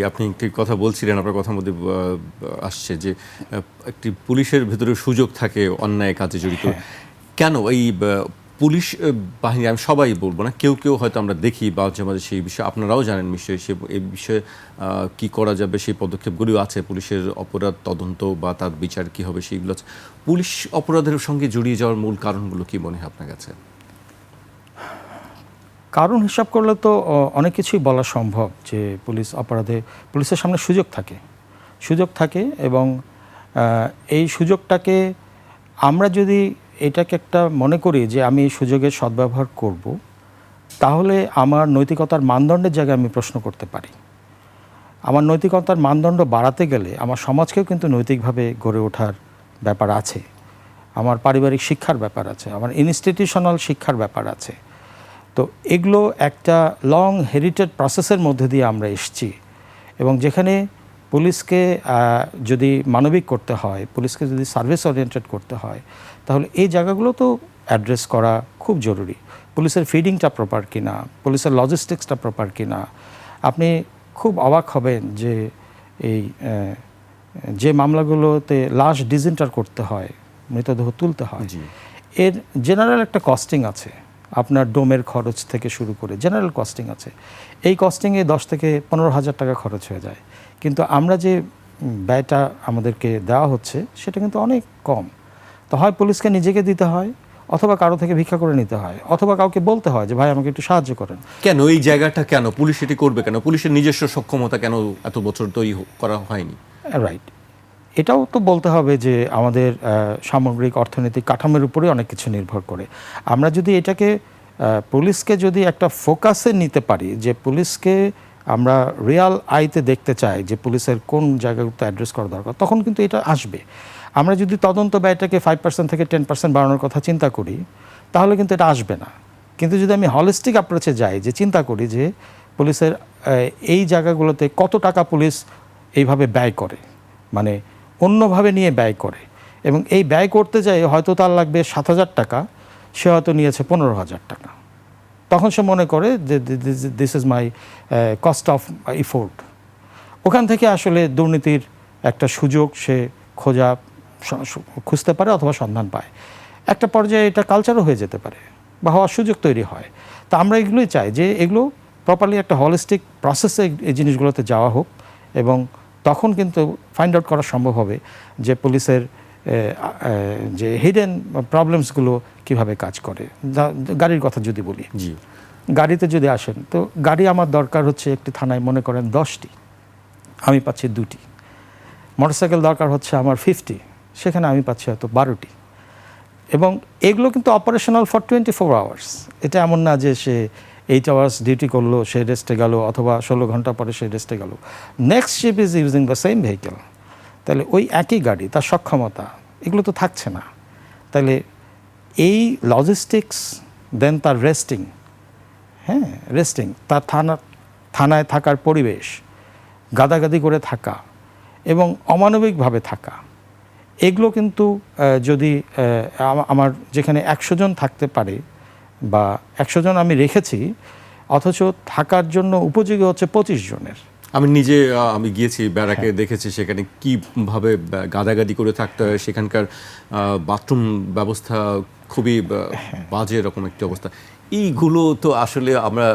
আপনি একটি কথা বলছিলেন, আপনার কথার মধ্যে আসছে যে একটি পুলিশের ভেতরে সুযোগ থাকে অন্যায় কাজে জড়িত। কেন এই পুলিশ বাহিনী, আমি সবাই বলবো না, কেউ কেউ হয়তো আমরা দেখি মাঝে মাঝে, সেই বিষয়ে আপনারাও জানেন নিশ্চয়ই, সে এই বিষয়ে কী করা যাবে সেই পদক্ষেপগুলিও আছে, পুলিশের অপরাধ তদন্ত বা তার বিচার কী হবে সেইগুলো আছে। পুলিশ অপরাধের সঙ্গে জড়িয়ে যাওয়ার মূল কারণগুলো কি মনে হয় আপনার কাছে? কারণ হিসাব করলে তো অনেক কিছুই বলা সম্ভব, যে পুলিশের সামনে সুযোগ থাকে এবং এই সুযোগটাকে আমরা যদি এটাকে একটা মনে করি যে আমি এই সুযোগের সদ্ব্যবহার করব, তাহলে আমার নৈতিকতার মানদণ্ডের জায়গায় আমি প্রশ্ন করতে পারি। আমার নৈতিকতার মানদণ্ড বাড়াতে গেলে আমার সমাজকেও কিন্তু নৈতিকভাবে গড়ে ওঠার ব্যাপার আছে, আমার পারিবারিক শিক্ষার ব্যাপার আছে, আমার ইনস্টিটিউশনাল শিক্ষার ব্যাপার আছে। তো এগুলো একটা লং হেরিটেড প্রসেসের মধ্যে দিয়ে আমরা এসেছি, এবং যেখানে পুলিশকে যদি মানবিক করতে হয়, পুলিশকে যদি সার্ভিস ওরিয়েন্টেড করতে হয়, তাহলে এই জায়গাগুলো তো অ্যাড্রেস করা খুব জরুরি। পুলিশের ফিডিংটা প্রপার কিনা, পুলিশের লজিস্টিক্সটা প্রপার কিনা। আপনি খুব অবাক হবেন যে এই যে মামলাগুলোতে লাশ ডিসইন্টার করতে হয়, মৃতদেহ তুলতে হয়, এর জেনারেল একটা কস্টিং আছে, আপনার ডোমের খরচ থেকে শুরু করে জেনারেল কস্টিং আছে। এই কস্টিংয়ে 10 থেকে 15,000 টাকা খরচ হয়ে যায়, কিন্তু আমরা যে ব্যয়টা আমাদেরকে দেওয়া হচ্ছে সেটা কিন্তু অনেক কম। তো হয় পুলিশকে নিজেকে দিতে হয়, অথবা কারো থেকে ভিক্ষা করে নিতে হয়, অথবা কাউকে বলতে হয় যে ভাই আমাকে একটু সাহায্য করেন। কেন এই জায়গাটা, কেন পুলিশ এটি করবে, কেন পুলিশের নিজস্ব সক্ষমতা কেন এত বছর তৈরি করা হয়নি? রাইট, এটাও তো বলতে হবে যে আমাদের সামগ্রিক অর্থনৈতিক কাঠামোর উপরে অনেক কিছু নির্ভর করে। আমরা যদি এটাকে পুলিশকে যদি একটা ফোকাসে নিতে পারি, যে পুলিশকে আমরা রিয়াল আইতে দেখতে চাই যে পুলিশের কোন জায়গাগুলোতে অ্যাড্রেস করা দরকার, তখন কিন্তু এটা আসবে। আমরা যদি তদন্ত ব্যয়টাকে 5% থেকে 10% বাড়ানোর কথা চিন্তা করি, তাহলে কিন্তু এটা আসবে না। কিন্তু যদি আমি হলিস্টিক অ্যাপ্রোচে যাই, যে চিন্তা করি যে পুলিশের এই জায়গাগুলোতে কত টাকা পুলিশ এইভাবে ব্যয় করে, মানে অন্যভাবে নিয়ে ব্যয় করে, এবং এই ব্যয় করতে যাই হয়তো তার লাগবে 7,000 টাকা, সে হয়তো নিয়েছে 15,000 টাকা, তখন সে মনে করে যে this is my cost of effort. ওখান থেকে আসলে দুর্নীতির একটা সুযোগ সে খুঁজতে পারে অথবা সন্ধান পায়। একটা পর্যায়ে এটা কালচারও হয়ে যেতে পারে বা হওয়ার সুযোগ তৈরি হয়। তো আমরা এগুলোই চাই যে এগুলো প্রপারলি একটা হলিস্টিক প্রসেসে এই জিনিসগুলোতে যাওয়া হোক, এবং তখন কিন্তু ফাইন্ড আউট করা সম্ভব হবে যে পুলিশের যে হিডেন প্রবলেমসগুলো কিভাবে কাজ করে। গাড়ির কথা যদি বলি, গাড়িতে যদি আসেন, তো গাড়ি আমার দরকার হচ্ছে একটি থানায় মনে করেন 10টি, আমি পাচ্ছি 2টি। মোটরসাইকেল দরকার হচ্ছে আমার 50, সেখানে আমি পাচ্ছি হয়তো 12টি। এবং এগুলো কিন্তু অপারেশনাল ফর 24 আওয়ার্স। এটা এমন না যে সে 8 আওয়ার্স ডিউটি করলো, সে রেস্টে গেল, অথবা 16 ঘন্টা পরে সে রেস্টে গেল। Next ship is using the same vehicle. তাহলে ওই একই গাড়ি, তার সক্ষমতা, এগুলো তো থাকছে না। তাহলে এই লজিস্টিক্স, দেন তার রেস্টিং, তার থানায় থাকার পরিবেশ, গাদাগাদি করে থাকা এবং অমানবিকভাবে থাকা, এগুলো কিন্তু যদি আমার যেখানে 100 জন থাকতে পারে বা 100 জন আমি রেখেছি, অথচ থাকার জন্য উপযোগী হচ্ছে 25 জনের। আমি নিজে গিয়েছি ব্যারাকে, দেখেছি সেখানে কীভাবে গাদাগাদি করে থাকতে হয়, সেখানকার বাথরুম ব্যবস্থা খুবই বাজে রকম একটি অবস্থা। এইগুলো তো আসলে আমরা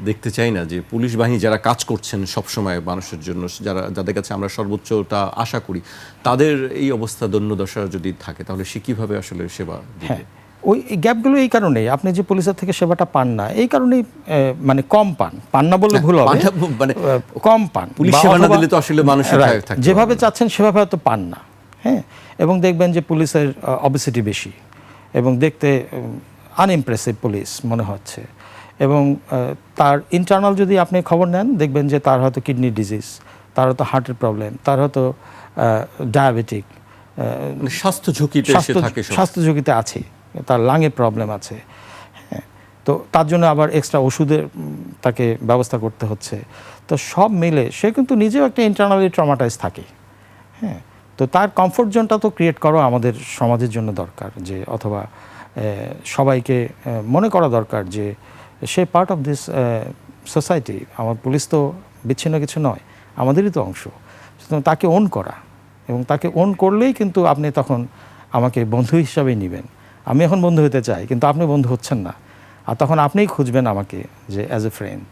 দেখতে চাই না, যে পুলিশ বাহিনী যারা কাজ করছেন সবসময় মানুষের জন্য, যাদের কাছে আমরা সর্বোচ্চটা আশা করি, তাদের এই অবস্থা দৈন্যদশা যদি থাকে, তাহলে সে কীভাবে আসলে সেবা দিবে? ওই গ্যাপগুলো এই কারণেই, আপনি যে পুলিশের থেকে সেবাটা পান না, এই কারণেই, মানে কম পান না বললে ভুল হবে, মানে কম পান। পুলিশ সেবা না দিলে তো আসলে মানুষের যেভাবে চাচ্ছেন সেভাবে হয়তো পান না। এবং দেখবেন যে পুলিশের অবেসিটি বেশি, এবং দেখতে আনইমপ্রেসিভ পুলিশ মনে হচ্ছে, এবং তার ইন্টারনাল যদি আপনি খবর নেন, দেখবেন যে তার হয়তো কিডনি ডিজিজ, তার হয়তো হার্টের প্রবলেম, তার হয়তো ডায়াবেটিক, স্বাস্থ্য ঝুঁকিতে আছে, তার লাঙে প্রবলেম আছে। তো তার জন্য আবার এক্সট্রা ওষুধের তাকে ব্যবস্থা করতে হচ্ছে। তো সব মিলে সে কিন্তু নিজেও একটা ইন্টারনালি ট্রমাটাইজ থাকে। তো তার কমফোর্ট জোনটা তো ক্রিয়েট করা আমাদের সমাজের জন্য দরকার, যে অথবা সবাইকে মনে করা দরকার যে সে পার্ট অফ দিস সোসাইটি। আমার পুলিশ তো বিচ্ছিন্ন কিছু নয়, আমাদেরই তো অংশ। সুতরাং তাকে ওন করা, এবং তাকে ওন করলেই কিন্তু আপনি তখন আমাকে বন্ধু হিসাবেই নেবেন। আমি এখন বন্ধু হতে চাই, কিন্তু আপনি বন্ধু হচ্ছেন না, আর তখন আপনিই খুঁজবেন আমাকে যে অ্যাজ এ ফ্রেন্ড।